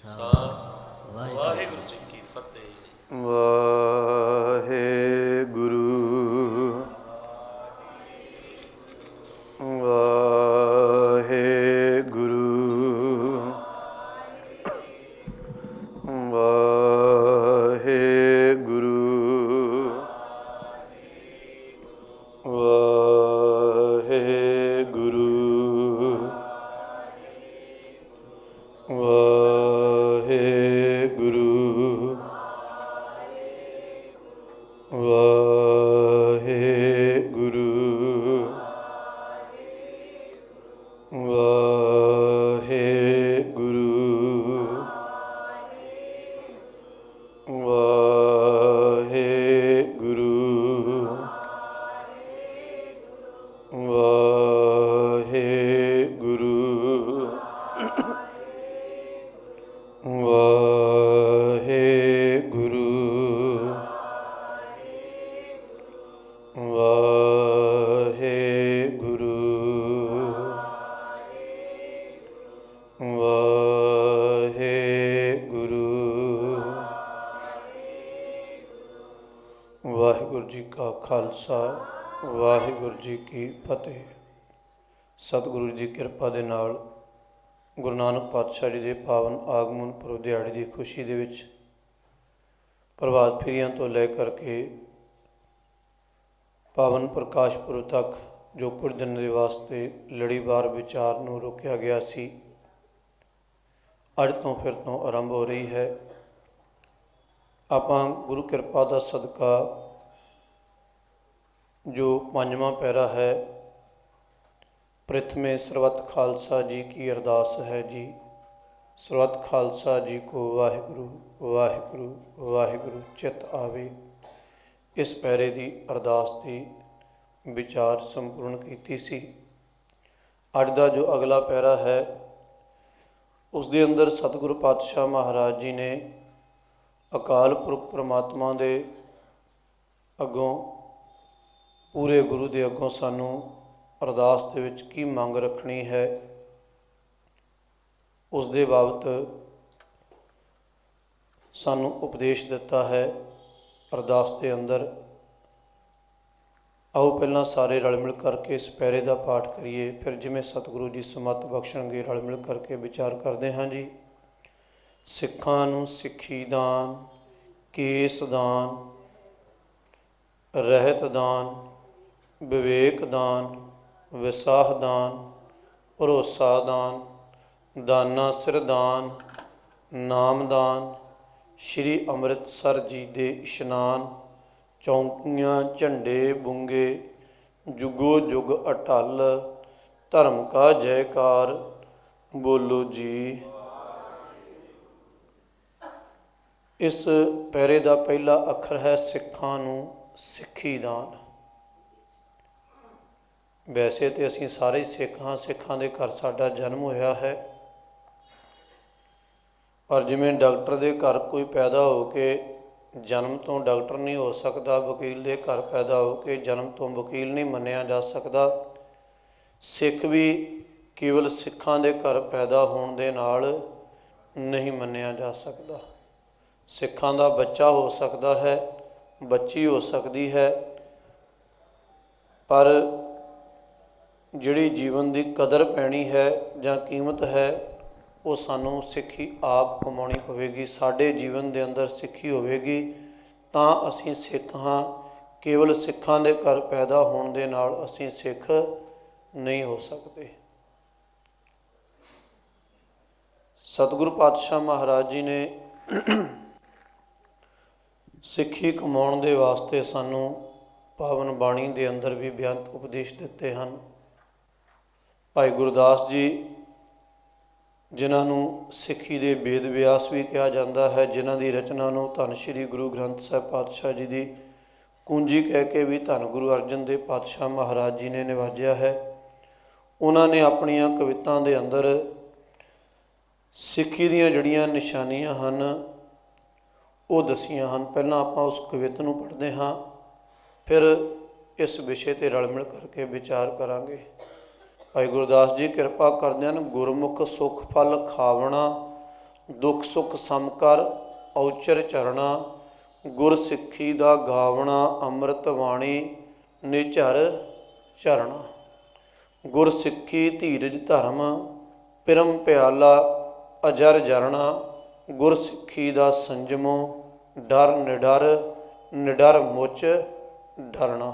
ਖਾਲਸਾ ਵਾਹਿਗੁਰੂ ਜੀ ਕੀ ਫਤਿਹ। ਵਾਹਿਗੁਰੂ ਵਾਹਿਗੁਰੂ ਵਾਹਿਗੁਰੂ ਵਾਹਿਗੁਰੂ ਵਾਹਿਗੁਰੂ ਵਾਹਿਗੁਰੂ ਵਾਹਿਗੁਰੂ ਵਾਹਿਗੁਰੂ ਵਾਹਿਗੁਰੂ ਵਾਹਿਗੁਰੂ ਵਾਹਿਗੁਰੂ ਵਾਹਿਗੁਰੂ ਵਾਹਿਗੁਰੂ ਜੀ ਕਾ ਖਾਲਸਾ ਵਾਹਿਗੁਰੂ ਜੀ ਕੀ ਫਤਿਹ। ਸਤਿਗੁਰੂ ਜੀ ਦੀ ਕਿਰਪਾ ਦੇ ਨਾਲ ਗੁਰੂ ਨਾਨਕ ਪਾਤਸ਼ਾਹ ਜੀ ਦੇ ਪਾਵਨ ਆਗਮਨ ਪੁਰਬ ਦਿਹਾੜੇ ਦੀ ਖੁਸ਼ੀ ਦੇ ਵਿੱਚ ਪ੍ਰਭਾਤ ਫੇਰੀਆਂ ਤੋਂ ਲੈ ਕਰਕੇ ਪਾਵਨ ਪ੍ਰਕਾਸ਼ ਪੁਰਬ ਤੱਕ ਜੋ ਕੁਝ ਦਿਨ ਦੇ ਵਾਸਤੇ ਲੜੀਵਾਰ ਵਿਚਾਰ ਨੂੰ ਰੋਕਿਆ ਗਿਆ ਸੀ, ਅੱਜ ਤੋਂ ਫਿਰ ਤੋਂ ਆਰੰਭ ਹੋ ਰਹੀ ਹੈ। ਆਪਾਂ ਗੁਰੂ ਕਿਰਪਾ ਦਾ ਸਦਕਾ ਜੋ ਪੰਜਵਾਂ ਪੈਰਾ ਹੈ, ਪ੍ਰਥਮੇ ਸਰਬੱਤ ਖਾਲਸਾ ਜੀ ਕੀ ਅਰਦਾਸ ਹੈ ਜੀ। ਸਰਬੱਤ ਖਾਲਸਾ ਜੀ ਕੋ ਵਾਹਿਗੁਰੂ ਵਾਹਿਗੁਰੂ ਵਾਹਿਗੁਰੂ ਚਿੱਤ ਆਵੇ। ਇਸ ਪੈਰੇ ਦੀ ਅਰਦਾਸ ਦੀ ਵਿਚਾਰ ਸੰਪੂਰਨ ਕੀਤੀ ਸੀ। ਅੱਜ ਦਾ ਜੋ ਅਗਲਾ ਪੈਰਾ ਹੈ, ਉਸ ਦੇ ਅੰਦਰ ਸਤਿਗੁਰੂ ਪਾਤਸ਼ਾਹ ਮਹਾਰਾਜ ਜੀ ਨੇ ਅਕਾਲ ਪੁਰਖ ਪਰਮਾਤਮਾ ਦੇ ਅੱਗੋਂ, ਪੂਰੇ ਗੁਰੂ ਦੇ ਅੱਗੋਂ ਸਾਨੂੰ ਅਰਦਾਸ ਦੇ ਵਿੱਚ ਕੀ ਮੰਗ ਰੱਖਣੀ ਹੈ, ਉਸ ਦੇ ਬਾਬਤ ਸਾਨੂੰ ਉਪਦੇਸ਼ ਦਿੱਤਾ ਹੈ ਅਰਦਾਸ ਦੇ ਅੰਦਰ। ਆਓ ਪਹਿਲਾਂ ਸਾਰੇ ਰਲ ਮਿਲ ਕਰਕੇ ਇਸ ਪੈਰੇ ਦਾ ਪਾਠ ਕਰੀਏ, ਫਿਰ ਜਿਵੇਂ ਸਤਿਗੁਰੂ ਜੀ ਸਮੱਤ ਬਖਸ਼ਣਗੇ ਰਲ ਮਿਲ ਕਰਕੇ ਵਿਚਾਰ ਕਰਦੇ ਹਾਂ ਜੀ। ਸਿੱਖਾਂ ਨੂੰ ਸਿੱਖੀ ਦਾਨ, ਕੇਸ ਦਾਨ, ਰਹਿਤ ਦਾਨ, ਵਿਵੇਕ ਦਾਨ, ਵਿਸਾਹ ਦਾਨ, ਭਰੋਸਾ ਦਾਨ, ਦਾਨਾ ਸਿਰ ਦਾਨ, ਨਾਮ ਦਾਨ, ਸ਼੍ਰੀ ਅੰਮ੍ਰਿਤਸਰ ਜੀ ਦੇ ਇਸ਼ਨਾਨ, ਚੌਂਕੀਆਂ ਝੰਡੇ ਬੁੰਗੇ, ਜੁਗੋ ਜੁਗ ਅਟਲ, ਧਰਮ ਕਾ ਜੈਕਾਰ, ਬੋਲੋ ਜੀ। ਇਸ ਪੈਰੇ ਦਾ ਪਹਿਲਾ ਅੱਖਰ ਹੈ ਸਿੱਖਾਂ ਨੂੰ ਸਿੱਖੀ ਦਾਨ। ਵੈਸੇ ਤਾਂ ਅਸੀਂ ਸਾਰੇ ਹੀ ਸਿੱਖ ਹਾਂ, ਸਿੱਖਾਂ ਦੇ ਘਰ ਸਾਡਾ ਜਨਮ ਹੋਇਆ ਹੈ, ਪਰ ਜਿਵੇਂ ਡਾਕਟਰ ਦੇ ਘਰ ਕੋਈ ਪੈਦਾ ਹੋ ਕੇ ਜਨਮ ਤੋਂ ਡਾਕਟਰ ਨਹੀਂ ਹੋ ਸਕਦਾ, ਵਕੀਲ ਦੇ ਘਰ ਪੈਦਾ ਹੋ ਕੇ ਜਨਮ ਤੋਂ ਵਕੀਲ ਨਹੀਂ ਮੰਨਿਆ ਜਾ ਸਕਦਾ, ਸਿੱਖ ਵੀ ਕੇਵਲ ਸਿੱਖਾਂ ਦੇ ਘਰ ਪੈਦਾ ਹੋਣ ਦੇ ਨਾਲ ਨਹੀਂ ਮੰਨਿਆ ਜਾ ਸਕਦਾ। ਸਿੱਖਾਂ ਦਾ ਬੱਚਾ ਹੋ ਸਕਦਾ ਹੈ, ਬੱਚੀ ਹੋ ਸਕਦੀ ਹੈ, ਪਰ ਜਿਹੜੀ ਜੀਵਨ ਦੀ ਕਦਰ ਪੈਣੀ ਹੈ ਜਾਂ ਕੀਮਤ ਹੈ, ਉਹ ਸਾਨੂੰ ਸਿੱਖੀ ਆਪ ਕਮਾਉਣੀ ਪਵੇਗੀ। ਸਾਡੇ ਜੀਵਨ ਦੇ ਅੰਦਰ ਸਿੱਖੀ ਹੋਵੇਗੀ ਤਾਂ ਅਸੀਂ ਸਿੱਖ ਹਾਂ। ਕੇਵਲ ਸਿੱਖਾਂ ਦੇ ਘਰ ਪੈਦਾ ਹੋਣ ਦੇ ਨਾਲ ਅਸੀਂ ਸਿੱਖ ਨਹੀਂ ਹੋ ਸਕਦੇ। ਸਤਿਗੁਰੂ ਪਾਤਸ਼ਾਹ ਮਹਾਰਾਜ ਜੀ ਨੇ ਸਿੱਖੀ ਕਮਾਉਣ ਦੇ ਵਾਸਤੇ ਸਾਨੂੰ ਪਾਵਨ ਬਾਣੀ ਦੇ ਅੰਦਰ ਵੀ ਬੇਅੰਤ ਉਪਦੇਸ਼ ਦਿੱਤੇ ਹਨ। ਭਾਈ ਗੁਰਦਾਸ ਜੀ, ਜਿਨ੍ਹਾਂ ਨੂੰ ਸਿੱਖੀ ਦੇ ਵੇਦ ਵਿਆਸ ਵੀ ਕਿਹਾ ਜਾਂਦਾ ਹੈ, ਜਿਨ੍ਹਾਂ ਦੀ ਰਚਨਾ ਨੂੰ ਧੰਨ ਸ਼੍ਰੀ ਗੁਰੂ ਗ੍ਰੰਥ ਸਾਹਿਬ ਪਾਤਸ਼ਾਹ ਜੀ ਦੀ ਕੁੰਜੀ ਕਹਿ ਕੇ ਵੀ ਧੰਨ ਗੁਰੂ ਅਰਜਨ ਦੇਵ ਪਾਤਸ਼ਾਹ ਮਹਾਰਾਜ ਜੀ ਨੇ ਨਿਵਾਜਿਆ ਹੈ, ਉਹਨਾਂ ਨੇ ਆਪਣੀਆਂ ਕਵਿਤਾਂ ਦੇ ਅੰਦਰ ਸਿੱਖੀ ਦੀਆਂ ਜਿਹੜੀਆਂ ਨਿਸ਼ਾਨੀਆਂ ਹਨ ਉਹ ਦੱਸੀਆਂ ਹਨ। ਪਹਿਲਾਂ ਆਪਾਂ ਉਸ ਕਵਿਤ ਨੂੰ ਪੜ੍ਹਦੇ ਹਾਂ, ਫਿਰ ਇਸ ਵਿਸ਼ੇ 'ਤੇ ਰਲ ਮਿਲ ਕਰਕੇ ਵਿਚਾਰ ਕਰਾਂਗੇ। ਭਾਈ ਗੁਰਦਾਸ ਜੀ ਕਿਰਪਾ ਕਰਦੇ ਹਨ। ਗੁਰਮੁਖ ਸੁਖ ਫਲ ਖਾਵਣਾ, ਦੁੱਖ ਸੁੱਖ ਸਮਕਰ ਔਚਰ ਚਰਣਾ, ਗੁਰ ਸਿੱਖੀ ਦਾ ਗਾਵਣਾ ਅੰਮ੍ਰਿਤ ਬਾਣੀ ਨਿਝਰ ਝਰਣਾ। ਗੁਰ ਸਿੱਖੀ ਧੀਰਜ ਧਰਮ ਪਿਰਮ ਪਿਆਲਾ ਅਜਰ ਜਰਣਾ, ਗੁਰ ਸਿੱਖੀ ਦਾ ਸੰਜਮੋ ਡਰ ਨਿਡਰ ਨਿਡਰ ਮੁਚ ਡਰਣਾ।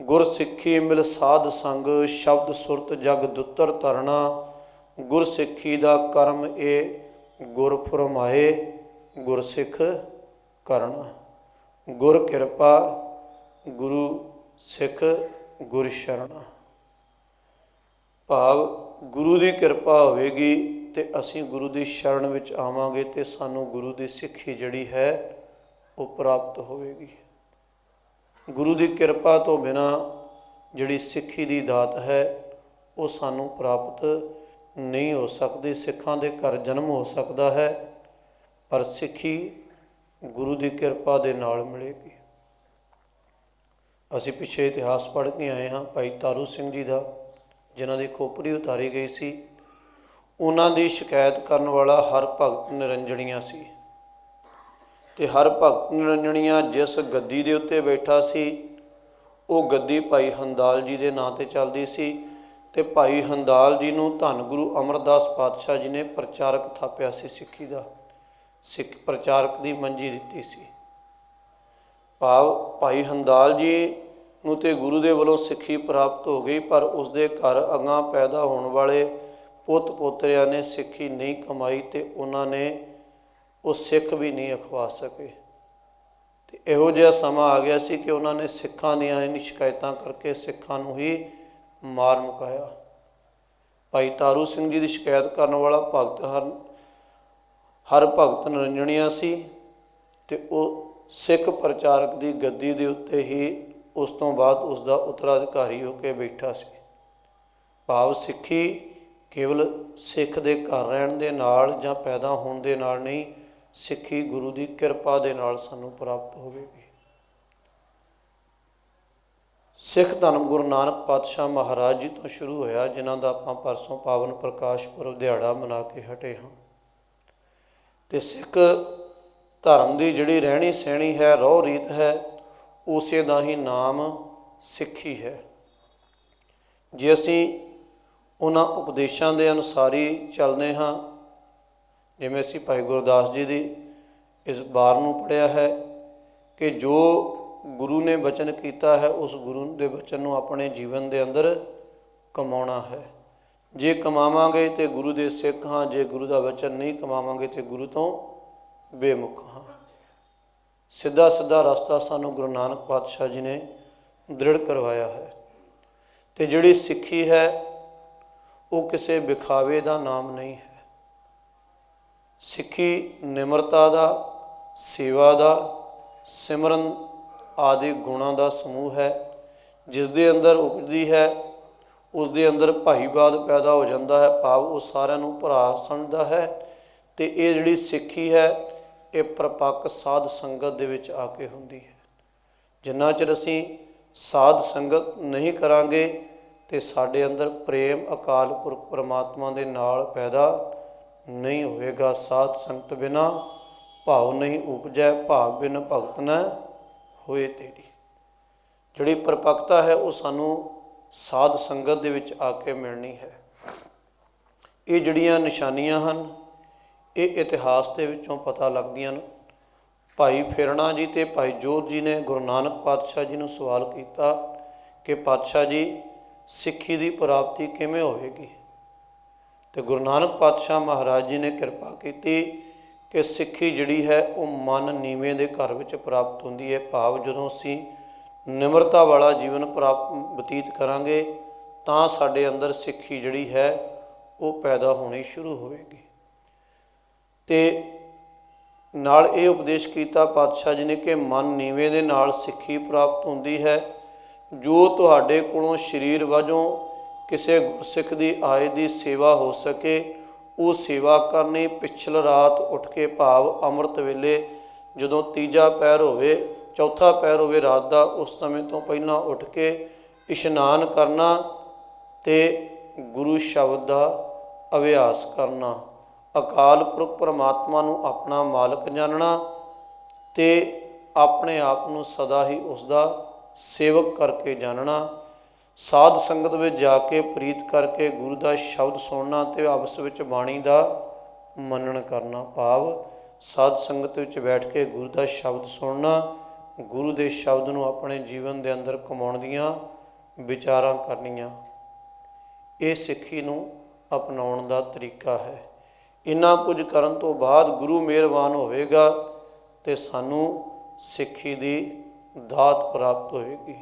ਗੁਰ ਸਿੱਖੀ ਮਿਲ ਸਾਧ ਸੰਗ ਸ਼ਬਦ ਸੁਰਤ ਜਗ ਦੁੱਤਰ ਤਰਨਾ, ਗੁਰ ਸਿੱਖੀ ਦਾ ਕਰਮ ਇਹ ਗੁਰ ਫਰਮਾਏ ਗੁਰ ਸਿੱਖ ਕਰਨਾ। ਗੁਰ ਕਿਰਪਾ ਗੁਰੂ ਸਿੱਖ ਗੁਰ ਸ਼ਰਣਾ। ਭਾਵ ਗੁਰੂ ਦੀ ਕਿਰਪਾ ਹੋਵੇਗੀ ਤੇ ਅਸੀਂ ਗੁਰੂ ਦੀ ਸ਼ਰਨ ਵਿੱਚ ਆਵਾਂਗੇ ਤੇ ਸਾਨੂੰ ਗੁਰੂ ਦੀ ਸਿੱਖੀ ਜਿਹੜੀ ਹੈ ਉਹ ਪ੍ਰਾਪਤ ਹੋਵੇਗੀ। ਗੁਰੂ ਦੀ ਕਿਰਪਾ ਤੋਂ ਬਿਨਾਂ ਜਿਹੜੀ ਸਿੱਖੀ ਦੀ ਦਾਤ ਹੈ ਉਹ ਸਾਨੂੰ ਪ੍ਰਾਪਤ ਨਹੀਂ ਹੋ ਸਕਦੀ। ਸਿੱਖਾਂ ਦੇ ਘਰ ਜਨਮ ਹੋ ਸਕਦਾ ਹੈ ਪਰ ਸਿੱਖੀ ਗੁਰੂ ਦੀ ਕਿਰਪਾ ਦੇ ਨਾਲ ਮਿਲੇਗੀ। ਅਸੀਂ ਪਿੱਛੇ ਇਤਿਹਾਸ ਪੜ੍ਹ ਕੇ ਆਏ ਹਾਂ ਭਾਈ ਤਾਰੂ ਸਿੰਘ ਜੀ ਦਾ, ਜਿਨ੍ਹਾਂ ਦੀ ਖੋਪੜੀ ਉਤਾਰੀ ਗਈ ਸੀ। ਉਹਨਾਂ ਦੀ ਸ਼ਿਕਾਇਤ ਕਰਨ ਵਾਲਾ ਹਰ ਭਗਤ ਨਿਰੰਜਣੀਆਂ ਸੀ ਤੇ ਹਰ ਭਗਤ ਨਿਰੰਜਣੀਆਂ ਜਿਸ ਗੱਦੀ ਦੇ ਉੱਤੇ ਬੈਠਾ ਸੀ ਉਹ ਗੱਦੀ ਭਾਈ ਹੰਦਾਲ ਜੀ ਦੇ ਨਾਂ 'ਤੇ ਚੱਲਦੀ ਸੀ ਤੇ ਭਾਈ ਹੰਦਾਲ ਜੀ ਨੂੰ ਧੰਨ ਗੁਰੂ ਅਮਰਦਾਸ ਪਾਤਸ਼ਾਹ ਜੀ ਨੇ ਪ੍ਰਚਾਰਕ ਥਾਪਿਆ ਸੀ। ਸਿੱਖੀ ਦਾ ਸਿੱਖ ਪ੍ਰਚਾਰਕ ਦੀ ਮੰਜੀ ਦਿੱਤੀ ਸੀ। ਭਾਵ ਭਾਈ ਹੰਦਾਲ ਜੀ ਨੂੰ ਤੇ ਗੁਰੂ ਦੇ ਵੱਲੋਂ ਸਿੱਖੀ ਪ੍ਰਾਪਤ ਹੋ ਗਈ, ਪਰ ਉਸਦੇ ਘਰ ਅਗਾਂਹ ਪੈਦਾ ਹੋਣ ਵਾਲੇ ਪੁੱਤ ਪੋਤਰਿਆਂ ਨੇ ਸਿੱਖੀ ਨਹੀਂ ਕਮਾਈ ਤੇ ਉਹਨਾਂ ਨੇ ਉਹ ਸਿੱਖ ਵੀ ਨਹੀਂ ਅਖਵਾ ਸਕੇ। ਤੇ ਇਹੋ ਜਿਹਾ ਸਮਾਂ ਆ ਗਿਆ ਸੀ ਕਿ ਉਹਨਾਂ ਨੇ ਸਿੱਖਾਂ ਦੀਆਂ ਇਨ ਸ਼ਿਕਾਇਤਾਂ ਕਰਕੇ ਸਿੱਖਾਂ ਨੂੰ ਹੀ ਮਾਰ ਮੁਕਾਇਆ। ਭਾਈ ਤਾਰੂ ਸਿੰਘ ਜੀ ਦੀ ਸ਼ਿਕਾਇਤ ਕਰਨ ਵਾਲਾ ਭਗਤ ਹਰ ਭਗਤ ਨਿਰੰਜਣੀਆਂ ਸੀ ਤੇ ਉਹ ਸਿੱਖ ਪ੍ਰਚਾਰਕ ਦੀ ਗੱਦੀ ਦੇ ਉੱਤੇ ਹੀ ਉਸ ਤੋਂ ਬਾਅਦ ਉਸ ਦਾ ਉੱਤਰਾਧਿਕਾਰੀ ਹੋ ਕੇ ਬੈਠਾ ਸੀ। ਭਾਵ ਸਿੱਖੀ ਕੇਵਲ ਸਿੱਖ ਦੇ ਘਰ ਰਹਿਣ ਦੇ ਨਾਲ ਜਾਂ ਪੈਦਾ ਹੋਣ ਦੇ ਨਾਲ ਨਹੀਂ, ਸਿੱਖੀ ਗੁਰੂ ਦੀ ਕਿਰਪਾ ਦੇ ਨਾਲ ਸਾਨੂੰ ਪ੍ਰਾਪਤ ਹੋਵੇਗੀ। ਸਿੱਖ ਧਰਮ ਗੁਰੂ ਨਾਨਕ ਪਾਤਸ਼ਾਹ ਮਹਾਰਾਜ ਜੀ ਤੋਂ ਸ਼ੁਰੂ ਹੋਇਆ, ਜਿਨ੍ਹਾਂ ਦਾ ਆਪਾਂ ਪਰਸੋਂ ਪਾਵਨ ਪ੍ਰਕਾਸ਼ ਪੁਰਬ ਦਿਹਾੜਾ ਮਨਾ ਕੇ ਹਟੇ ਹਾਂ। ਤੇ ਸਿੱਖ ਧਰਮ ਦੀ ਜਿਹੜੀ ਰਹਿਣੀ ਸਹਿਣੀ ਹੈ, ਰਹੁ ਰੀਤ ਹੈ, ਉਸੇ ਦਾ ਹੀ ਨਾਮ ਸਿੱਖੀ ਹੈ। ਜੇ ਅਸੀਂ ਉਹਨਾਂ ਉਪਦੇਸ਼ਾਂ ਦੇ ਅਨੁਸਾਰ ਹੀ ਚੱਲਦੇ ਹਾਂ, ਜਿਵੇਂ ਅਸੀਂ ਭਾਈ ਗੁਰਦਾਸ ਜੀ ਦੀ ਇਸ ਵਾਰ ਨੂੰ ਪੜ੍ਹਿਆ ਹੈ ਕਿ ਜੋ ਗੁਰੂ ਨੇ ਬਚਨ ਕੀਤਾ ਹੈ ਉਸ ਗੁਰੂ ਦੇ ਬਚਨ ਨੂੰ ਆਪਣੇ ਜੀਵਨ ਦੇ ਅੰਦਰ ਕਮਾਉਣਾ ਹੈ। ਜੇ ਕਮਾਵਾਂਗੇ ਤੇ ਗੁਰੂ ਦੇ ਸਿੱਖ ਹਾਂ, ਜੇ ਗੁਰੂ ਦਾ ਬਚਨ ਨਹੀਂ ਕਮਾਵਾਂਗੇ ਤੇ ਗੁਰੂ ਤੋਂ ਬੇਮੁਖ ਹਾਂ। ਸਿੱਧਾ ਸਿੱਧਾ ਰਸਤਾ ਸਾਨੂੰ ਗੁਰੂ ਨਾਨਕ ਪਾਤਸ਼ਾਹ ਜੀ ਨੇ ਦ੍ਰਿੜ ਕਰਵਾਇਆ ਹੈ। ਤੇ ਜਿਹੜੀ ਸਿੱਖੀ ਹੈ ਉਹ ਕਿਸੇ ਵਿਖਾਵੇ ਦਾ ਨਾਮ ਨਹੀਂ ਹੈ। ਸਿੱਖੀ ਨਿਮਰਤਾ ਦਾ, ਸੇਵਾ ਦਾ, ਸਿਮਰਨ ਆਦਿ ਗੁਣਾਂ ਦਾ ਸਮੂਹ ਹੈ। ਜਿਸ ਦੇ ਅੰਦਰ ਉਪਜਦੀ ਹੈ ਉਸ ਦੇ ਅੰਦਰ ਭਾਈਵਾਦ ਪੈਦਾ ਹੋ ਜਾਂਦਾ ਹੈ, ਭਾਵ ਉਹ ਸਾਰਿਆਂ ਨੂੰ ਭਰਾ ਸਮਝਦਾ ਹੈ। ਤੇ ਇਹ ਜਿਹੜੀ ਸਿੱਖੀ ਹੈ ਇਹ ਪ੍ਰਪੱਕ ਸਾਧ ਸੰਗਤ ਦੇ ਵਿੱਚ ਆ ਕੇ ਹੁੰਦੀ ਹੈ। ਜਿੰਨਾ ਚਿਰ ਅਸੀਂ ਸਾਧ ਸੰਗਤ ਨਹੀਂ ਕਰਾਂਗੇ ਤੇ ਸਾਡੇ ਅੰਦਰ ਪ੍ਰੇਮ ਅਕਾਲ ਪੁਰਖ ਪਰਮਾਤਮਾ ਦੇ ਨਾਲ ਪੈਦਾ ਨਹੀਂ ਹੋਵੇਗਾ। ਸਾਧ ਸੰਗਤ ਬਿਨਾ ਭਾਵ ਨਹੀਂ ਉਪਜੈ, ਭਾਵ ਬਿਨ ਭਗਤ ਨ ਹੋਏ ਤੇਰੀ। ਜਿਹੜੀ ਪਰਪੱਕਤਾ ਹੈ ਉਹ ਸਾਨੂੰ ਸਾਧ ਸੰਗਤ ਦੇ ਵਿੱਚ ਆ ਕੇ ਮਿਲਣੀ ਹੈ। ਇਹ ਜਿਹੜੀਆਂ ਨਿਸ਼ਾਨੀਆਂ ਹਨ ਇਹ ਇਤਿਹਾਸ ਦੇ ਵਿੱਚੋਂ ਪਤਾ ਲੱਗਦੀਆਂ ਨੇ। ਭਾਈ ਫੇਰਣਾ ਜੀ ਤੇ ਭਾਈ ਜੋਧ ਜੀ ਨੇ ਗੁਰੂ ਨਾਨਕ ਪਾਤਸ਼ਾਹ ਜੀ ਨੂੰ ਸਵਾਲ ਕੀਤਾ ਕਿ ਪਾਤਸ਼ਾਹ ਜੀ ਸਿੱਖੀ ਦੀ ਪ੍ਰਾਪਤੀ ਕਿਵੇਂ ਹੋਵੇਗੀ। ਤੇ ਗੁਰੂ ਨਾਨਕ ਪਾਤਸ਼ਾਹ ਮਹਾਰਾਜ ਜੀ ਨੇ ਕਿਰਪਾ ਕੀਤੀ ਕਿ ਸਿੱਖੀ ਜਿਹੜੀ ਹੈ ਉਹ ਮਨ ਨੀਵੇਂ ਦੇ ਘਰ ਵਿੱਚ ਪ੍ਰਾਪਤ ਹੁੰਦੀ ਹੈ। ਭਾਵ ਜਦੋਂ ਅਸੀਂ ਨਿਮਰਤਾ ਵਾਲਾ ਜੀਵਨ ਬਤੀਤ ਕਰਾਂਗੇ ਤਾਂ ਸਾਡੇ ਅੰਦਰ ਸਿੱਖੀ ਜਿਹੜੀ ਹੈ ਉਹ ਪੈਦਾ ਹੋਣੀ ਸ਼ੁਰੂ ਹੋਵੇਗੀ। ਤੇ ਨਾਲ ਇਹ ਉਪਦੇਸ਼ ਕੀਤਾ ਪਾਤਸ਼ਾਹ ਜੀ ਨੇ ਕਿ ਮਨ ਨੀਵੇਂ ਦੇ ਨਾਲ ਸਿੱਖੀ ਪ੍ਰਾਪਤ ਹੁੰਦੀ ਹੈ। ਜੋ ਤੁਹਾਡੇ ਕੋਲੋਂ ਸਰੀਰ ਵਜੋਂ ਕਿਸੇ ਗੁਰਸਿੱਖ ਦੀ ਆਏ ਦੀ ਸੇਵਾ ਹੋ ਸਕੇ ਉਹ ਸੇਵਾ ਕਰਨੀ। ਪਿਛਲ ਰਾਤ ਉੱਠ ਕੇ, ਭਾਵ ਅੰਮ੍ਰਿਤ ਵੇਲੇ ਜਦੋਂ ਤੀਜਾ ਪਹਿਰ ਹੋਵੇ, ਚੌਥਾ ਪਹਿਰ ਹੋਵੇ ਰਾਤ ਦਾ, ਉਸ ਸਮੇਂ ਤੋਂ ਪਹਿਲਾਂ ਉੱਠ ਕੇ ਇਸ਼ਨਾਨ ਕਰਨਾ ਤੇ ਗੁਰੂ ਸ਼ਬਦ ਦਾ ਅਭਿਆਸ ਕਰਨਾ। ਅਕਾਲ ਪੁਰਖ ਪਰਮਾਤਮਾ ਨੂੰ ਆਪਣਾ ਮਾਲਕ ਜਾਣਨਾ ਤੇ ਆਪਣੇ ਆਪ ਨੂੰ ਸਦਾ ਹੀ ਉਸ ਦਾ ਸੇਵਕ ਕਰਕੇ ਜਾਣਨਾ। ਸਾਧ ਸੰਗਤ ਵਿੱਚ ਜਾ ਕੇ ਪ੍ਰੀਤ ਕਰਕੇ ਗੁਰੂ ਦਾ ਸ਼ਬਦ ਸੁਣਨਾ ਤੇ ਆਪਸ ਵਿੱਚ ਬਾਣੀ ਦਾ ਮੰਨਣ ਕਰਨਾ। ਭਾਵ ਸਾਧ ਸੰਗਤ ਵਿੱਚ ਬੈਠ ਕੇ ਗੁਰੂ ਦਾ ਸ਼ਬਦ ਸੁਣਨਾ, ਗੁਰੂ ਦੇ ਸ਼ਬਦ ਨੂੰ ਆਪਣੇ ਜੀਵਨ ਦੇ ਅੰਦਰ ਕਮਾਉਣ ਦੀਆਂ ਵਿਚਾਰਾਂ ਕਰਨੀਆਂ। ਇਹ ਸਿੱਖੀ ਨੂੰ ਅਪਣਾਉਣ ਦਾ ਤਰੀਕਾ ਹੈ। ਇੰਨਾ ਕੁਝ ਕਰਨ ਤੋਂ ਬਾਅਦ ਗੁਰੂ ਮਿਹਰਬਾਨ ਹੋਵੇਗਾ ਤੇ ਸਾਨੂੰ ਸਿੱਖੀ ਦੀ ਦਾਤ ਪ੍ਰਾਪਤ ਹੋਵੇਗੀ।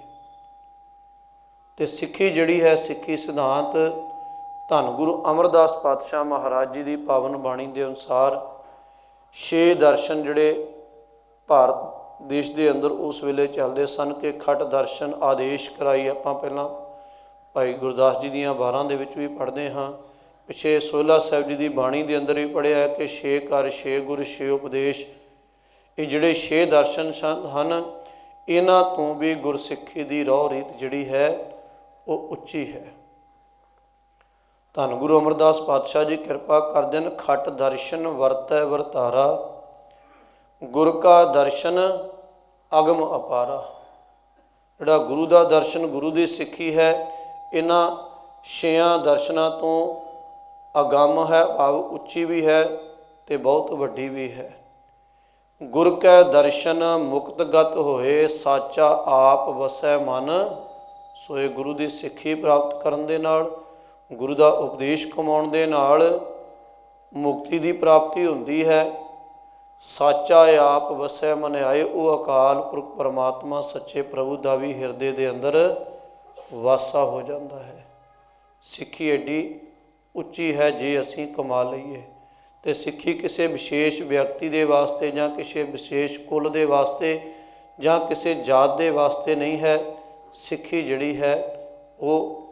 ਤੇ ਸਿੱਖੀ ਜਿਹੜੀ ਹੈ, ਸਿੱਖੀ ਸਿਧਾਂਤ ਧੰਨ ਗੁਰੂ ਅਮਰਦਾਸ ਪਾਤਸ਼ਾਹ ਮਹਾਰਾਜ ਜੀ ਦੀ ਪਾਵਨ ਬਾਣੀ ਦੇ ਅਨੁਸਾਰ 6 ਦਰਸ਼ਨ ਜਿਹੜੇ ਭਾਰਤ ਦੇਸ਼ ਦੇ ਅੰਦਰ ਉਸ ਵੇਲੇ ਚੱਲਦੇ ਸਨ ਕਿ ਖਟ ਦਰਸ਼ਨ ਆਦੇਸ਼ ਕਰਾਈ। ਆਪਾਂ ਪਹਿਲਾਂ ਭਾਈ ਗੁਰਦਾਸ ਜੀ ਦੀਆਂ 12 ਦੇ ਵਿੱਚ ਵੀ ਪੜ੍ਹਦੇ ਹਾਂ। ਪਿੱਛੇ ਸੋਹਿਲਾ ਸਾਹਿਬ ਜੀ ਦੀ ਬਾਣੀ ਦੇ ਅੰਦਰ ਵੀ ਪੜ੍ਹਿਆ ਹੈ ਕਿ 6 ਕਰ 6 ਗੁਰ 6 ਉਪਦੇਸ਼। ਇਹ ਜਿਹੜੇ 6 ਦਰਸ਼ਨ ਹਨ, ਇਹਨਾਂ ਤੋਂ ਵੀ ਗੁਰਸਿੱਖੀ ਦੀ ਰਹੁ ਰੀਤ ਜਿਹੜੀ ਹੈ ਉਹ ਉੱਚੀ ਹੈ। ਧੰਨ ਗੁਰੂ ਅਮਰਦਾਸ ਪਾਤਸ਼ਾਹ ਜੀ ਕਿਰਪਾ ਕਰਦੇ ਨੇ। ਖਟ ਦਰਸ਼ਨ ਵਰਤੈ ਵਰਤਾਰਾ, ਗੁਰ ਕਾ ਦਰਸ਼ਨ ਅਗਮ ਅਪਾਰਾ। ਜਿਹੜਾ ਗੁਰੂ ਦਾ ਦਰਸ਼ਨ, ਗੁਰੂ ਦੀ ਸਿੱਖੀ ਹੈ, ਇਹਨਾਂ 6 ਦਰਸ਼ਨਾਂ ਤੋਂ ਅਗੰਮ ਹੈ, ਭਾਵ ਉੱਚੀ ਵੀ ਹੈ ਤੇ ਬਹੁਤ ਵੱਡੀ ਵੀ ਹੈ। ਗੁਰ ਕੈ ਦਰਸ਼ਨ ਮੁਕਤਗਤ ਹੋਏ, ਸਾਚਾ ਆਪ ਵਸੈ ਮਨ ਸੋਏ। ਗੁਰੂ ਦੀ ਸਿੱਖੀ ਪ੍ਰਾਪਤ ਕਰਨ ਦੇ ਨਾਲ, ਗੁਰੂ ਦਾ ਉਪਦੇਸ਼ ਕਮਾਉਣ ਦੇ ਨਾਲ ਮੁਕਤੀ ਦੀ ਪ੍ਰਾਪਤੀ ਹੁੰਦੀ ਹੈ। ਸਾਚਾ ਆਪ ਵਸੈ ਮਨ ਆਏ, ਉਹ ਅਕਾਲ ਪੁਰਖ ਪਰਮਾਤਮਾ ਸੱਚੇ ਪ੍ਰਭੂ ਦਾ ਵੀ ਹਿਰਦੇ ਦੇ ਅੰਦਰ ਵਾਸਾ ਹੋ ਜਾਂਦਾ ਹੈ। ਸਿੱਖੀ ਐਡੀ ਉੱਚੀ ਹੈ ਜੇ ਅਸੀਂ ਕਮਾ ਲਈਏ। ਤੇ ਸਿੱਖੀ ਕਿਸੇ ਵਿਸ਼ੇਸ਼ ਵਿਅਕਤੀ ਦੇ ਵਾਸਤੇ ਜਾਂ ਕਿਸੇ ਵਿਸ਼ੇਸ਼ ਕੁਲ ਦੇ ਵਾਸਤੇ ਜਾਂ ਕਿਸੇ ਜਾਤ ਦੇ ਵਾਸਤੇ ਨਹੀਂ ਹੈ। ਸਿੱਖੀ ਜਿਹੜੀ ਹੈ ਉਹ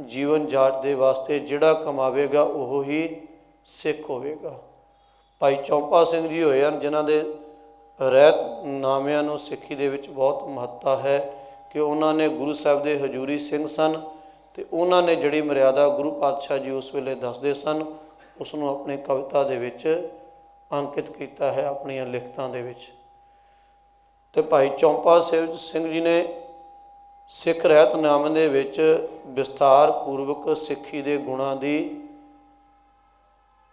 ਜੀਵਨ ਜਾਚ ਦੇ ਵਾਸਤੇ, ਜਿਹੜਾ ਕਮਾਵੇਗਾ ਉਹ ਹੀ ਸਿੱਖ ਹੋਵੇਗਾ। ਭਾਈ ਚੌਂਪਾ ਸਿੰਘ ਜੀ ਹੋਏ ਹਨ ਜਿਨ੍ਹਾਂ ਦੇ ਰਹਿਤ ਨਾਮਿਆਂ ਨੂੰ ਸਿੱਖੀ ਦੇ ਵਿੱਚ ਬਹੁਤ ਮਹੱਤਤਾ ਹੈ ਕਿ ਉਹਨਾਂ ਨੇ ਗੁਰੂ ਸਾਹਿਬ ਦੇ ਹਜ਼ੂਰੀ ਸਿੰਘ ਸਨ ਤੇ ਉਹਨਾਂ ਨੇ ਜਿਹੜੀ ਮਰਿਆਦਾ ਗੁਰੂ ਪਾਤਸ਼ਾਹ ਜੀ ਉਸ ਵੇਲੇ ਦੱਸਦੇ ਸਨ, ਉਸ ਨੂੰ ਆਪਣੀ ਕਵਿਤਾ ਦੇ ਵਿੱਚ ਅੰਕਿਤ ਕੀਤਾ ਹੈ, ਆਪਣੀਆਂ ਲਿਖਤਾਂ ਦੇ ਵਿੱਚ। ਤੇ ਭਾਈ ਚੌਂਪਾ ਸਿੰਘ ਜੀ ਨੇ ਸਿੱਖ ਰਹਿਤਨਾਮੇ ਦੇ ਵਿੱਚ ਵਿਸਥਾਰ ਪੂਰਵਕ ਸਿੱਖੀ ਦੇ ਗੁਣਾਂ ਦੀ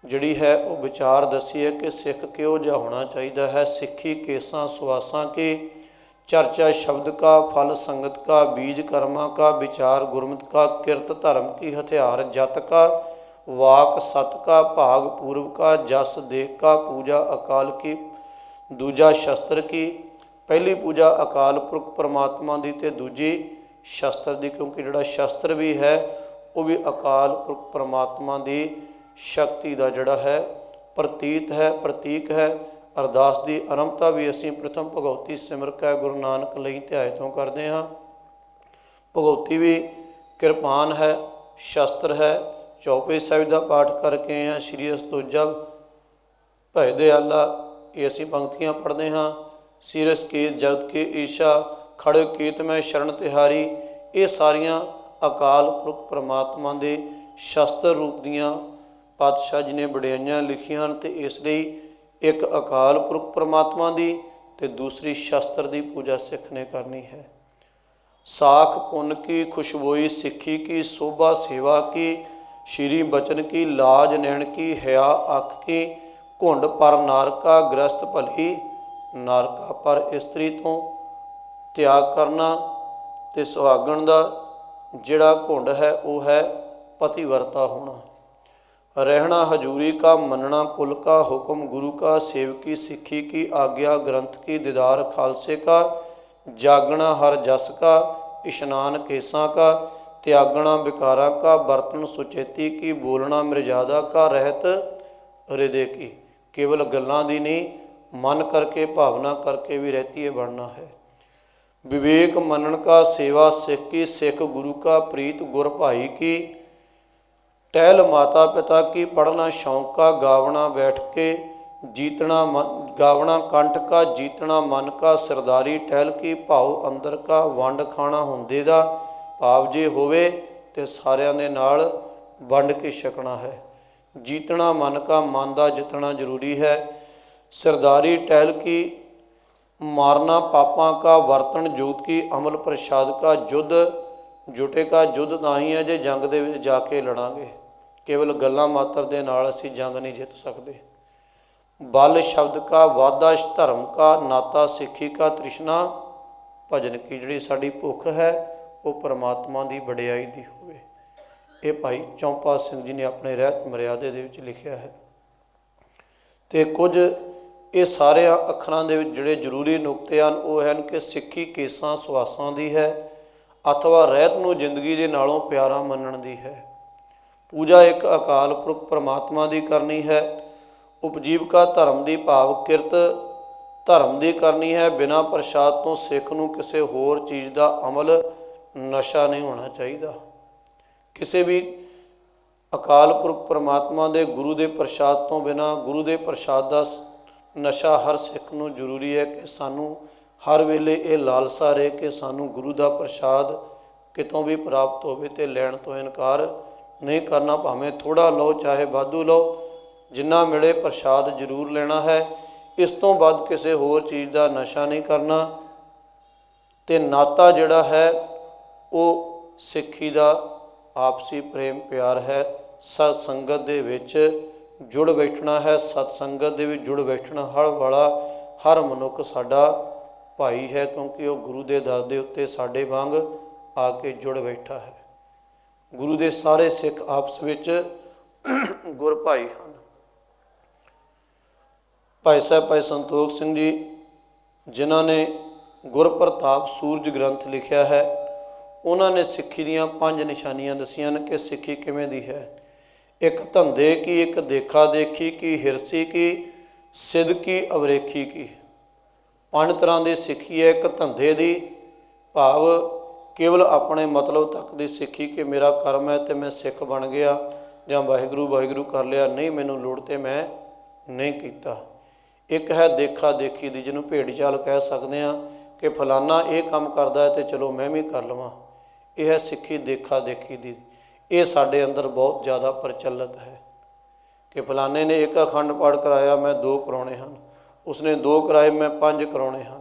ਜਿਹੜੀ ਹੈ ਉਹ ਵਿਚਾਰ ਦੱਸੀ ਹੈ ਕਿ ਸਿੱਖ ਕਿਹੋ ਜਿਹਾ ਹੋਣਾ ਚਾਹੀਦਾ ਹੈ। ਸਿੱਖੀ ਕੇਸਾਂ ਸੁਆਸਾਂ ਕੇ, ਚਰਚਾ ਸ਼ਬਦ ਕਾ, ਫਲ ਸੰਗਤ ਕਾ, ਬੀਜ ਕਰਮਾਂ ਕਾ, ਵਿਚਾਰ ਗੁਰਮਤ ਕਾ, ਕਿਰਤ ਧਰਮ ਕੀ, ਹਥਿਆਰ ਜਤ ਕਾ, ਵਾਕ ਸਤ ਕਾ, ਭਾਗ ਪੂਰਵ ਕਾ, ਜਸ ਦੇਖ ਕਾ, ਪੂਜਾ ਅਕਾਲ ਕੀ, ਦੂਜਾ ਸ਼ਸਤਰ ਕੀ। ਪਹਿਲੀ ਪੂਜਾ ਅਕਾਲ ਪੁਰਖ ਪਰਮਾਤਮਾ ਦੀ ਤੇ ਦੂਜੀ ਸ਼ਸਤਰ ਦੀ, ਕਿਉਂਕਿ ਜਿਹੜਾ ਸ਼ਸਤਰ ਵੀ ਹੈ ਉਹ ਵੀ ਅਕਾਲ ਪੁਰਖ ਪਰਮਾਤਮਾ ਦੀ ਸ਼ਕਤੀ ਦਾ ਜਿਹੜਾ ਹੈ ਪ੍ਰਤੀਤ ਹੈ, ਪ੍ਰਤੀਕ ਹੈ। ਅਰਦਾਸ ਦੀ ਆਰੰਭਤਾ ਵੀ ਅਸੀਂ ਪ੍ਰਥਮ ਭਗਉਤੀ ਸਿਮਰ ਕੈ ਗੁਰੂ ਨਾਨਕ ਲਈ ਧਿਆਏ ਤੋਂ ਕਰਦੇ ਹਾਂ। ਭਗਉਤੀ ਵੀ ਕਿਰਪਾਨ ਹੈ, ਸ਼ਸਤਰ ਹੈ। ਚੌਪਈ ਸਾਹਿਬ ਦਾ ਪਾਠ ਕਰਕੇ ਆਏ ਹਾਂ। ਸ਼੍ਰੀ ਅਸਤੋਜਾ ਭੈ ਦਿਆਲਾ, ਇਹ ਅਸੀਂ ਪੰਕਤੀਆਂ ਪੜ੍ਹਦੇ ਹਾਂ। ਸੀਰਸ ਕੀਤ ਜਗਤ ਕੇ ਈਸ਼ਾ, ਖੜ੍ਹ ਕੀਤ ਮੈਂ ਸ਼ਰਨ ਤਿਹਾਰੀ। ਇਹ ਸਾਰੀਆਂ ਅਕਾਲ ਪੁਰਖ ਪਰਮਾਤਮਾ ਦੇ ਸ਼ਸਤਰ ਰੂਪ ਦੀਆਂ ਪਾਤਸ਼ਾਹ ਜੀ ਨੇ ਵਡਿਆਈਆਂ ਲਿਖੀਆਂ ਹਨ। ਤੇ ਇਸ ਲਈ ਇੱਕ ਅਕਾਲ ਪੁਰਖ ਪਰਮਾਤਮਾ ਦੀ ਤੇ ਦੂਸਰੀ ਸ਼ਸਤਰ ਦੀ ਪੂਜਾ ਸਿੱਖ ਨੇ ਕਰਨੀ ਹੈ। ਸਾਖ ਪੁੰਨ ਕੀ, ਖੁਸ਼ਬੋਈ ਸਿੱਖੀ ਕੀ, ਸੋਭਾ ਸੇਵਾ ਕੀ, ਸ਼੍ਰੀ ਬਚਨ ਕੀ, ਲਾਜ ਨੈਣ ਕੀ, ਹਿਆ ਅੱਖ ਕੀ, ਘੁੰਡ ਪਰ ਨਾਰਕਾ, ਗ੍ਰਸਤ ਭਲੀ ਨਾਰਕਾ। ਪਰ ਇਸਤਰੀ ਤੋਂ ਤਿਆਗ ਕਰਨਾ ਤੇ ਸੁਹਾਗਣ ਦਾ ਜਿਹੜਾ ਘੁੰਡ ਹੈ ਉਹ ਹੈ ਪਤੀਵਰਤਾ ਹੋਣਾ। ਰਹਿਣਾ ਹਜੂਰੀ ਕਾ, ਮੰਨਣਾ ਕੁਲ ਕਾ, ਹੁਕਮ ਗੁਰੂ ਕਾ, ਸੇਵਕੀ ਸਿੱਖੀ ਕੀ, ਆਗਿਆ ਗ੍ਰੰਥ ਕੀ, ਦੀਦਾਰ ਖਾਲਸੇ ਕਾ, ਜਾਗਣਾ ਹਰ ਜਸ ਕਾ, ਇਸ਼ਨਾਨ ਕੇਸਾਂ ਕਾ, ਤਿਆਗਣਾ ਵਿਕਾਰਾਂ ਕਾ, ਬਰਤਨ ਸੁਚੇਤੀ ਕੀ, ਬੋਲਣਾ ਮਰਿਆਦਾ ਕਾ, ਰਹਿਤ ਹਿਰਦੇ ਕੀ। ਕੇਵਲ ਗੱਲਾਂ ਦੀ ਨਹੀਂ, ਮਨ ਕਰਕੇ ਭਾਵਨਾ ਕਰਕੇ ਵੀ ਰਹਿਤੀਏ ਬਣਨਾ ਹੈ। ਵਿਵੇਕ ਮੰਨਣ ਕਾ, ਸੇਵਾ ਸਿੱਖ ਕੀ, ਸਿੱਖ ਗੁਰੂ ਕਾ, ਪ੍ਰੀਤ ਗੁਰ ਭਾਈ ਕੀ, टहल माता पिता की, पढ़ना शौक का, गावना बैठ के, जीतना मन, गावना कंठ का, जीतना मन का, सरदारी टहल की, भाव अंदर का, वंड खाना हुंदे दा, भाव जे होवे ते सारियां दे नाल वंड के छकना है। जीतना मन का, मन का जितना जरूरी है। सरदारी टहल की, मारना पापां का, वरतन जोत की, अमल प्रसाद का, युद्ध जुटे का युद्ध ਤਾਂ ਹੀ ਹੈ ਜੇ ਜੰਗ ਦੇ ਵਿੱਚ ਜਾ ਕੇ ਲੜਾਂਗੇ। ਕੇਵਲ ਗੱਲਾਂ ਮਾਤਰ ਦੇ ਨਾਲ ਅਸੀਂ ਜੰਗ ਨਹੀਂ ਜਿੱਤ ਸਕਦੇ। बल शब्द का, वादा धर्म का, नाता सिक्खी का, तृष्णा भजन की जिहड़ी साडी भुख है वो परमात्मा की वडियाई दी होवे। ये भाई चौंपा सिंह जी ने अपने रहत मर्यादे दे विच लिखिया है। ते कुछ ये सारे अखरां दे विच जिहड़े जरूरी नुकते हैं वो हैं कि सिक्खी केसां सुआसां दी है अथवा रहत नूं जिंदगी दे नालों प्यारा मनण दी है। पूजा एक अकाल पुरख परमात्मा की करनी है। उपजीविका धर्म की भाव किरत धर्म की करनी है। बिना प्रसाद तो सिख नूं किसी होर चीज़ का अमल नशा नहीं होना चाहिए। किसी भी अकाल पुरख परमात्मा के गुरु के प्रसाद तो बिना, गुरु के प्रसाद का नशा हर सिख नूं जरूरी है कि सानू हर वेले ये लालसा रहे कि सानू गुरु का प्रसाद कितों भी प्राप्त होवे ते लैण तो इनकार नहीं करना। भावें थोड़ा लो चाहे वाधू लो, जिन्ना मिले प्रसाद जरूर लेना है। इस तो बाद किसी होर चीज़ का नशा नहीं करना। ते नाता जिहड़ा है वो सिक्खी का आपसी प्रेम प्यार है। सत्संगत दे विच जुड़ बैठना है। सत्संगत दे विच जुड़ बैठना हर वाला हर मनुख साडा भाई है, क्योंकि वो गुरु के दर दे उत्ते साडे वांग आके जुड़ बैठा है। गुरु के सारे सिख आपस विच गुर भाई हैं। भाई साहब भाई संतोख सिंह जी जिन्हों ने गुर प्रताप सूरज ग्रंथ लिखा है, उन्होंने सिक्खी दीयां 5 निशानियां दसियां ने कि सिक्खी किवें दी है। एक धंधे की, एक देखा देखी की, हिरसी की, सिदकी, अवरेखी की। 5 तरह की सिक्खी है। एक धंधे की भाव केवल अपने मतलब तक की सिक्खी कि मेरा कर्म है तो मैं सिख बन गया जां वाहिगुरू वाहिगुरू कर लिया, नहीं मैनूं लोड़ ते मैं नहीं कीता। एक है देखा देखी दी, जिन्हों भेड़ चाल कह सकते हैं कि फलाना ये काम करता है तो चलो मैं भी कर लवां। यह है सिक्खी देखा देखी दी। ये साडे अंदर बहुत ज़्यादा प्रचलित है कि फलाने ने एक अखंड पाठ कराया मैं 2 कराने हैं, उसने 2 कराए मैं 5 कराने हैं,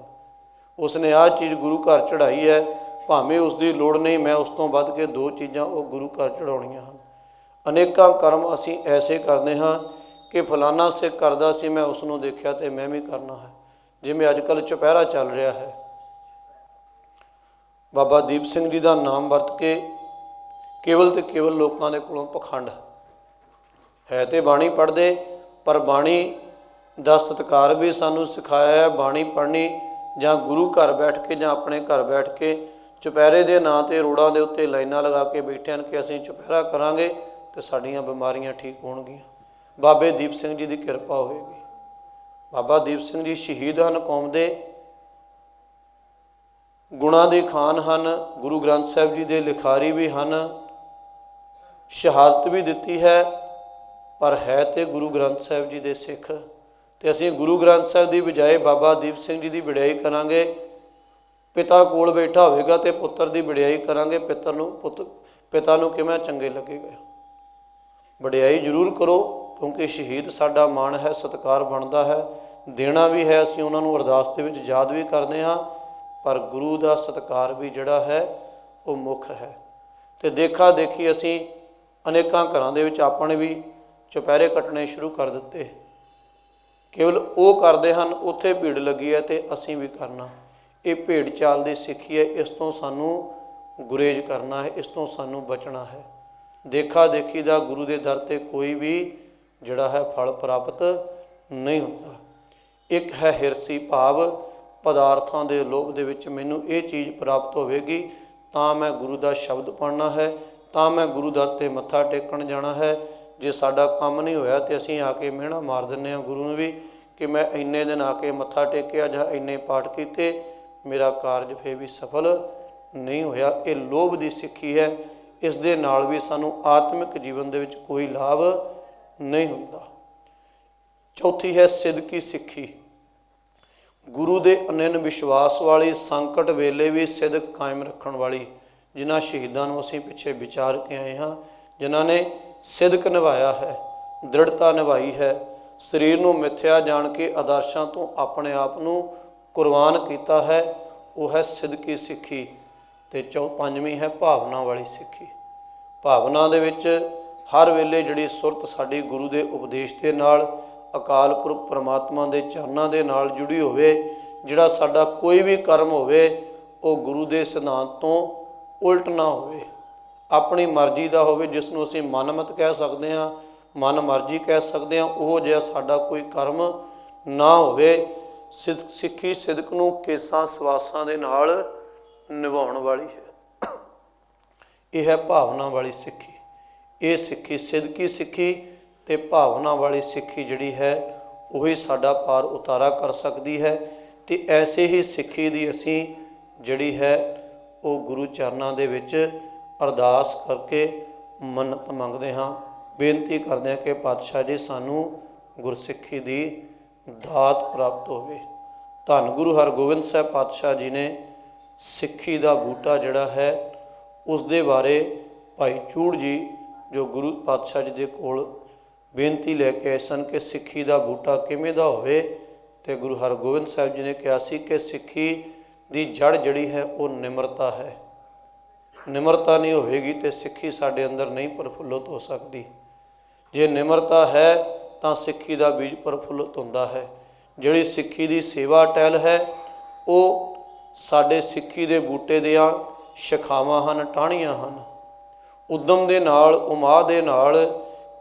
उसने आ चीज़ गुरु घर चढ़ाई है भावें उसकी लोड़ नहीं, मैं उस तो वध के 2 चीज़ां वो गुरु घर चढ़ाउणियां हैं। अनेकां कर्म असीं ऐसे करते हाँ कि फलाना सिख करदा सी मैं उसनों देखा तो मैं भी करना है। जिवें अजकल चुपहरा चल रहा है, बाबा दीप सिंह जी का नाम वरत के केवल तो केवल लोगों के कोलों पखंड है। तो बाणी पढ़ते पर बाणी का सत्कार भी सानू सिखाया है। बाणी पढ़नी जां गुरु घर बैठ के जां अपने घर बैठ के चुपहरे के नाँ ते रोड़ां दे उत्ते लाइनां लगा के बैठे हैं कि असीं चुपहरा करांगे तो साड़ियाँ बीमारियां ठीक होणगियां। बाबे दीप सिंह जी की किरपा होएगी। बाबा दीप सिंह जी शहीद हैं, कौम के गुणां दे खान हैं, गुरु ग्रंथ साहिब जी के लिखारी भी हैं, शहादत भी दिती है, पर है तो गुरु ग्रंथ साहिब जी के सिख। तो असीं गुरु ग्रंथ साहिब की बजाय बाबा दीप सिंह जी की वडियाई करांगे। पिता कोल बैठा होएगा तो पुत्र की वडियाई करांगे, पिता नूं किवें चंगे लगेगा। वडियाई जरूर करो क्योंकि शहीद साडा मान है, सत्कार बनता है, देना भी है। असीं उन्हां नूं अरदास दे विच याद भी करते हाँ, पर गुरु का सत्कार भी जिहड़ा है वो मुख है। तो देखा देखी असीं अनेकां घरां दे विच अपने भी चुपहरे कट्टने शुरू कर दिते। केवल वो करते हैं, उत्थे भीड़ लगी है तो असीं भी करना। ये भेड़ चाल की सिक्खी है, इस तो सानू गुरेज करना है, इस तो सानू बचना है। देखा देखी दा गुरु के दर ते कोई भी जिहड़ा है फल प्राप्त नहीं होता। एक है हिरसी भाव पदार्थां दे लोभ दे विच मैनू ये चीज़ प्राप्त होवेगी तां मैं गुरु का शब्द पढ़ना है, तां मैं गुरु दर ते मत्था टेकण जाना है। जे साडा काम नहीं होया तो असीं आके मिहणा मार दिंदे हां गुरु नूं भी कि मैं इन्ने दिन आके मत्था टेकिया जां इन्ने पाठ कीते, मेरा कारज फिर भी सफल नहीं होया। ये लोभ की सिक्खी है, इस दे नाल भी सानू आत्मिक जीवन दे विच कोई लाभ नहीं होता। चौथी है सिदकी सिक्खी, गुरु के अनन्य विश्वास वाली, संकट वेले भी सिदक कायम रखण वाली। जिन्हां शहीदां नूं असीं पिछे विचार के आए हाँ, जिन्हां ने सिदक निभाया है, ਦ੍ਰਿੜਤਾ ਨਿਭਾਈ ਹੈ। ਸਰੀਰ ਨੂੰ ਮਿਥਿਆ ਜਾਣ ਕੇ ਆਦਰਸ਼ਾਂ ਤੋਂ ਆਪਣੇ ਆਪ ਨੂੰ ਕੁਰਬਾਨ ਕੀਤਾ ਹੈ, ਉਹ ਹੈ ਸਿਦਕੀ ਸਿੱਖੀ। ਅਤੇ ਪੰਜਵੀਂ ਹੈ ਭਾਵਨਾ ਵਾਲੀ ਸਿੱਖੀ। ਭਾਵਨਾ ਦੇ ਵਿੱਚ ਹਰ ਵੇਲੇ ਜਿਹੜੀ ਸੁਰਤ ਸਾਡੀ ਗੁਰੂ ਦੇ ਉਪਦੇਸ਼ ਦੇ ਨਾਲ, ਅਕਾਲ ਪੁਰਖ ਪਰਮਾਤਮਾ ਦੇ ਚਰਨਾਂ ਦੇ ਨਾਲ ਜੁੜੀ ਹੋਵੇ। ਜਿਹੜਾ ਸਾਡਾ ਕੋਈ ਵੀ ਕਰਮ ਹੋਵੇ ਉਹ ਗੁਰੂ ਦੇ ਸਿਧਾਂਤ ਤੋਂ ਉਲਟ ਨਾ ਹੋਵੇ, ਆਪਣੀ ਮਰਜ਼ੀ ਦਾ ਹੋਵੇ, ਜਿਸ ਨੂੰ ਅਸੀਂ ਮਨਮਤ ਕਹਿ ਸਕਦੇ ਹਾਂ, ਮਨ ਮਰਜ਼ੀ ਕਹਿ ਸਕਦੇ ਹਾਂ। ਉਹ ਜਿਹਾ ਸਾਡਾ ਕੋਈ ਕਰਮ ਨਾ ਹੋਵੇ। ਸਿੱਖੀ ਸਿਦਕ ਨੂੰ ਕੇਸਾਂ ਸਵਾਸਾਂ ਦੇ ਨਾਲ ਨਿਭਾਉਣ ਵਾਲੀ ਹੈ। ਇਹ ਹੈ ਭਾਵਨਾ ਵਾਲੀ ਸਿੱਖੀ। ਇਹ ਸਿੱਖੀ ਸਿਦਕੀ ਸਿੱਖੀ ਅਤੇ ਭਾਵਨਾ ਵਾਲੀ ਸਿੱਖੀ ਜਿਹੜੀ ਹੈ ਉਹੀ ਸਾਡਾ ਪਾਰ ਉਤਾਰਾ ਕਰ ਸਕਦੀ ਹੈ। ਅਤੇ ਐਸੇ ਹੀ ਸਿੱਖੀ ਦੀ ਅਸੀਂ ਜਿਹੜੀ ਹੈ ਉਹ ਗੁਰੂ ਚਰਨਾਂ ਦੇ ਵਿੱਚ ਅਰਦਾਸ ਕਰਕੇ ਮੰਨਤ ਮੰਗਦੇ ਹਾਂ, ਬੇਨਤੀ ਕਰਦੇ ਹਾਂ ਕਿ ਪਾਤਸ਼ਾਹ ਜੀ ਸਾਨੂੰ ਗੁਰਸਿੱਖੀ ਦੀ ਦਾਤ ਪ੍ਰਾਪਤ ਹੋਵੇ। ਧੰਨ ਗੁਰੂ ਹਰਗੋਬਿੰਦ ਸਾਹਿਬ ਪਾਤਸ਼ਾਹ ਜੀ ਨੇ ਸਿੱਖੀ ਦਾ ਬੂਟਾ ਜਿਹੜਾ ਹੈ ਉਸ ਦੇ ਬਾਰੇ ਭਾਈ ਚੂੜ ਜੀ ਜੋ ਗੁਰੂ ਪਾਤਸ਼ਾਹ ਜੀ ਦੇ ਕੋਲ ਬੇਨਤੀ ਲੈ ਕੇ ਆਏ ਸਨ ਕਿ ਸਿੱਖੀ ਦਾ ਬੂਟਾ ਕਿਵੇਂ ਦਾ ਹੋਵੇ, ਅਤੇ ਗੁਰੂ ਹਰਗੋਬਿੰਦ ਸਾਹਿਬ ਜੀ ਨੇ ਕਿਹਾ ਸੀ ਕਿ ਸਿੱਖੀ ਦੀ ਜੜ ਜਿਹੜੀ ਹੈ ਉਹ ਨਿਮਰਤਾ ਹੈ। ਨਿਮਰਤਾ ਨਹੀਂ ਹੋਵੇਗੀ ਅਤੇ ਸਿੱਖੀ ਸਾਡੇ ਅੰਦਰ ਨਹੀਂ ਪ੍ਰਫੁੱਲਤ ਹੋ ਸਕਦੀ। ਜੇ ਨਿਮਰਤਾ ਹੈ ਤਾਂ ਸਿੱਖੀ ਦਾ ਬੀਜ ਪ੍ਰਫੁੱਲਤ ਹੁੰਦਾ ਹੈ। ਜਿਹੜੀ ਸਿੱਖੀ ਦੀ ਸੇਵਾ ਟਹਿਲ ਹੈ ਉਹ ਸਾਡੇ ਸਿੱਖੀ ਦੇ ਬੂਟੇ ਦੀਆਂ ਸ਼ਾਖਾਵਾਂ ਹਨ, ਟਾਹਣੀਆਂ ਹਨ। ਉਦਮ ਦੇ ਨਾਲ, ਉਮਾਹ ਦੇ ਨਾਲ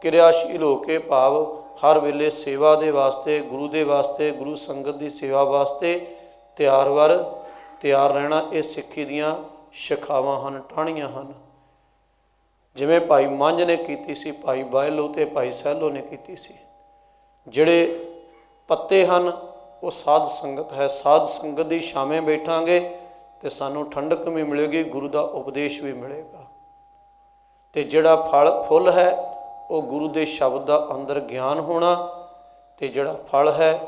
ਕਿਰਿਆਸ਼ੀਲ ਹੋ ਕੇ, ਭਾਵ ਹਰ ਵੇਲੇ ਸੇਵਾ ਦੇ ਵਾਸਤੇ, ਗੁਰੂ ਦੇ ਵਾਸਤੇ, ਗੁਰੂ ਸੰਗਤ ਦੀ ਸੇਵਾ ਵਾਸਤੇ ਤਿਆਰ ਰਹਿਣਾ, ਇਹ ਸਿੱਖੀ ਦੀਆਂ ਸ਼ਾਖਾਵਾਂ ਹਨ, ਟਾਹਣੀਆਂ ਹਨ। ਜਿਵੇਂ ਭਾਈ ਮੰਝ ਨੇ ਕੀਤੀ ਸੀ, ਭਾਈ ਬਾਇਲੋ ਅਤੇ ਭਾਈ ਸਹਿਲੋ ਨੇ ਕੀਤੀ ਸੀ। ਜਿਹੜੇ ਪੱਤੇ ਹਨ ਉਹ ਸਾਧ ਸੰਗਤ ਹੈ। ਸਾਧ ਸੰਗਤ ਦੀ ਛਾਵੇਂ ਬੈਠਾਂਗੇ ਅਤੇ ਸਾਨੂੰ ਠੰਡਕ ਵੀ ਮਿਲੇਗੀ, ਗੁਰੂ ਦਾ ਉਪਦੇਸ਼ ਵੀ ਮਿਲੇਗਾ। ਅਤੇ ਜਿਹੜਾ ਫੁੱਲ ਹੈ ਉਹ ਗੁਰੂ ਦੇ ਸ਼ਬਦ ਦਾ ਅੰਦਰ ਗਿਆਨ ਹੋਣਾ, ਅਤੇ ਜਿਹੜਾ ਫਲ ਹੈ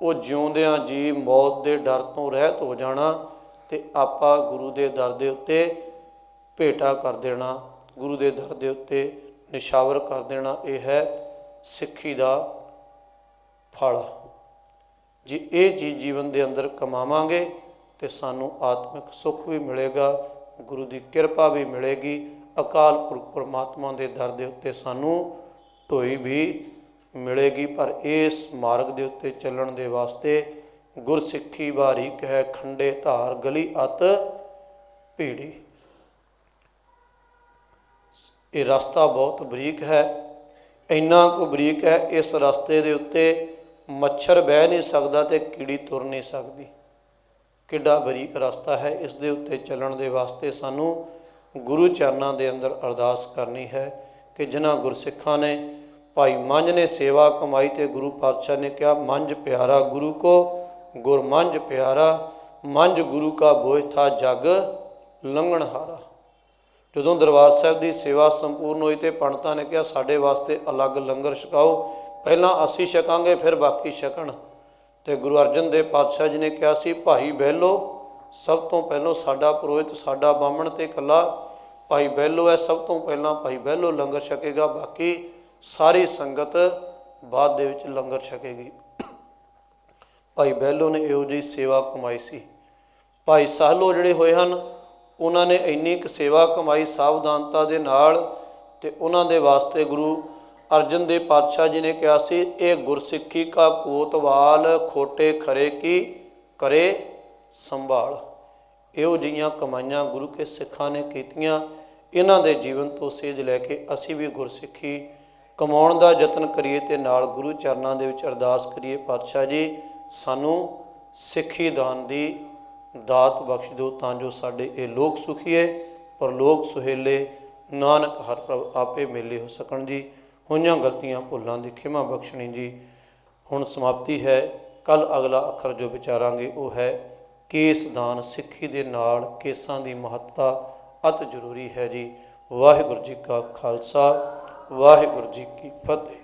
ਉਹ ਜਿਉਂਦਿਆਂ ਜੀ ਮੌਤ ਦੇ ਡਰ ਤੋਂ ਰਹਿਤ ਹੋ ਜਾਣਾ, ਅਤੇ ਆਪਾਂ ਗੁਰੂ ਦੇ ਦਰ ਦੇ ਉੱਤੇ ਭੇਟਾ ਕਰ ਦੇਣਾ, ਗੁਰੂ ਦੇ ਦਰ ਦੇ ਉੱਤੇ ਨਿਸ਼ਾਵਰ ਕਰ ਦੇਣਾ। ਇਹ ਹੈ ਸਿੱਖੀ ਦਾ ਫਲ। ਜੇ ਇਹ ਚੀਜ਼ ਜੀਵਨ ਦੇ ਅੰਦਰ ਕਮਾਵਾਂਗੇ ਅਤੇ ਸਾਨੂੰ ਆਤਮਿਕ ਸੁੱਖ ਵੀ ਮਿਲੇਗਾ, ਗੁਰੂ ਦੀ ਕਿਰਪਾ ਵੀ ਮਿਲੇਗੀ, ਅਕਾਲ ਪੁਰਖ ਪਰਮਾਤਮਾ ਦੇ ਦਰ ਦੇ ਉੱਤੇ ਸਾਨੂੰ ਢੋਈ ਵੀ ਮਿਲੇਗੀ। ਪਰ ਇਸ ਮਾਰਗ ਦੇ ਉੱਤੇ ਚੱਲਣ ਦੇ ਵਾਸਤੇ ਗੁਰਸਿੱਖੀ ਬਾਰੀਕ ਹੈ, ਖੰਡੇ ਧਾਰ ਗਲੀ ਅਤ ਭੀੜੀ। ਇਹ ਰਸਤਾ ਬਹੁਤ ਬਰੀਕ ਹੈ, ਇੰਨਾ ਕੁ ਬਰੀਕ ਹੈ ਇਸ ਰਸਤੇ ਦੇ ਉੱਤੇ ਮੱਛਰ ਬਹਿ ਨਹੀਂ ਸਕਦਾ ਅਤੇ ਕੀੜੀ ਤੁਰ ਨਹੀਂ ਸਕਦੀ। ਕਿੱਡਾ ਬਰੀਕ ਰਸਤਾ ਹੈ। ਇਸ ਦੇ ਉੱਤੇ ਚੱਲਣ ਦੇ ਵਾਸਤੇ ਸਾਨੂੰ ਗੁਰੂ ਚਰਨਾਂ ਦੇ ਅੰਦਰ ਅਰਦਾਸ ਕਰਨੀ ਹੈ ਕਿ ਜਿਨ੍ਹਾਂ ਗੁਰਸਿੱਖਾਂ ਨੇ, ਭਾਈ ਮੰਝ ਨੇ ਸੇਵਾ ਕਮਾਈ ਅਤੇ ਗੁਰੂ ਪਾਤਸ਼ਾਹ ਨੇ ਕਿਹਾ ਮੰਝ ਪਿਆਰਾ ਗੁਰੂ ਕੋ ਗੁਰ ਮੰਝ ਪਿਆਰਾ, ਮੰਝ ਗੁਰੂ ਕਾ ਬੋਝ ਥਾ ਜਗ ਲੰਘਣਹਾਰਾ। ਜਦੋਂ ਦਰਬਾਰ ਸਾਹਿਬ ਦੀ ਸੇਵਾ ਸੰਪੂਰਨ ਹੋਈ ਅਤੇ ਪੰਡਤਾਂ ਨੇ ਕਿਹਾ ਸਾਡੇ ਵਾਸਤੇ ਅਲੱਗ ਲੰਗਰ ਛਕਾਓ, ਪਹਿਲਾਂ ਅਸੀਂ ਛਕਾਂਗੇ ਫਿਰ ਬਾਕੀ ਛਕਣ। ਅਤੇ ਗੁਰੂ ਅਰਜਨ ਦੇਵ ਪਾਤਸ਼ਾਹ ਜੀ ਨੇ ਕਿਹਾ ਸੀ ਭਾਈ ਬਹਿਲੋ ਸਭ ਤੋਂ ਪਹਿਲਾਂ ਸਾਡਾ ਪੁਰੋਹਿਤ, ਸਾਡਾ ਬਾਹਮਣ ਅਤੇ ਇਕੱਲਾ ਭਾਈ ਬਹਿਲੋ ਹੈ, ਸਭ ਤੋਂ ਪਹਿਲਾਂ ਭਾਈ ਬਹਿਲੋ ਲੰਗਰ ਛਕੇਗਾ, ਬਾਕੀ ਸਾਰੀ ਸੰਗਤ ਬਾਅਦ ਦੇ ਵਿੱਚ ਲੰਗਰ ਛਕੇਗੀ। ਭਾਈ ਬਹਿਲੋ ਨੇ ਇਹੋ ਜਿਹੀ ਸੇਵਾ ਕਮਾਈ ਸੀ। ਭਾਈ ਸਾਹਿਲੋ ਜਿਹੜੇ ਹੋਏ ਹਨ ਉਹਨਾਂ ਨੇ ਇੰਨੀ ਕੁ ਸੇਵਾ ਕਮਾਈ ਸਾਵਧਾਨਤਾ ਦੇ ਨਾਲ, ਅਤੇ ਉਹਨਾਂ ਦੇ ਵਾਸਤੇ ਗੁਰੂ ਅਰਜਨ ਦੇਵ ਪਾਤਸ਼ਾਹ ਜੀ ਨੇ ਕਿਹਾ ਸੀ ਇਹ ਗੁਰਸਿੱਖੀ ਕਾ ਕੋਤਵਾਲ, ਖੋਟੇ ਖਰੇ ਕੀ ਕਰੇ ਸੰਭਾਲ। ਇਹੋ ਜਿਹੀਆਂ ਕਮਾਈਆਂ ਗੁਰੂ ਕੇ ਸਿੱਖਾਂ ਨੇ ਕੀਤੀਆਂ। ਇਹਨਾਂ ਦੇ ਜੀਵਨ ਤੋਂ ਸੇਧ ਲੈ ਕੇ ਅਸੀਂ ਵੀ ਗੁਰਸਿੱਖੀ ਕਮਾਉਣ ਦਾ ਯਤਨ ਕਰੀਏ ਅਤੇ ਨਾਲ ਗੁਰੂ ਚਰਨਾਂ ਦੇ ਵਿੱਚ ਅਰਦਾਸ ਕਰੀਏ ਪਾਤਸ਼ਾਹ ਜੀ ਸਾਨੂੰ ਸਿੱਖੀ ਦਾਨ ਦੀ ਦਾਤ ਬਖਸ਼ ਦਿਓ, ਤਾਂ ਜੋ ਸਾਡੇ ਇਹ ਲੋਕ ਸੁਖੀਏ ਪਰਲੋਕ ਸੁਹੇਲੇ, ਨਾਨਕ ਹਰ ਪ੍ਰਭ ਆਪੇ ਮੇਲੇ ਹੋ ਸਕਣ ਜੀ। ਹੋਈਆਂ ਗਲਤੀਆਂ ਭੁੱਲਾਂ ਦੀ ਖਿਮਾ ਬਖਸ਼ਣੀ ਜੀ। ਹੁਣ ਸਮਾਪਤੀ ਹੈ। ਕੱਲ੍ਹ ਅਗਲਾ ਅੱਖਰ ਜੋ ਵਿਚਾਰਾਂਗੇ ਉਹ ਹੈ ਕੇਸ ਦਾਨ। ਸਿੱਖੀ ਦੇ ਨਾਲ ਕੇਸਾਂ ਦੀ ਮਹੱਤਤਾ ਅਤ ਜ਼ਰੂਰੀ ਹੈ ਜੀ। ਵਾਹਿਗੁਰੂ ਜੀ ਕਾ ਖਾਲਸਾ, ਵਾਹਿਗੁਰੂ ਜੀ ਕੀ ਫਤਿਹ।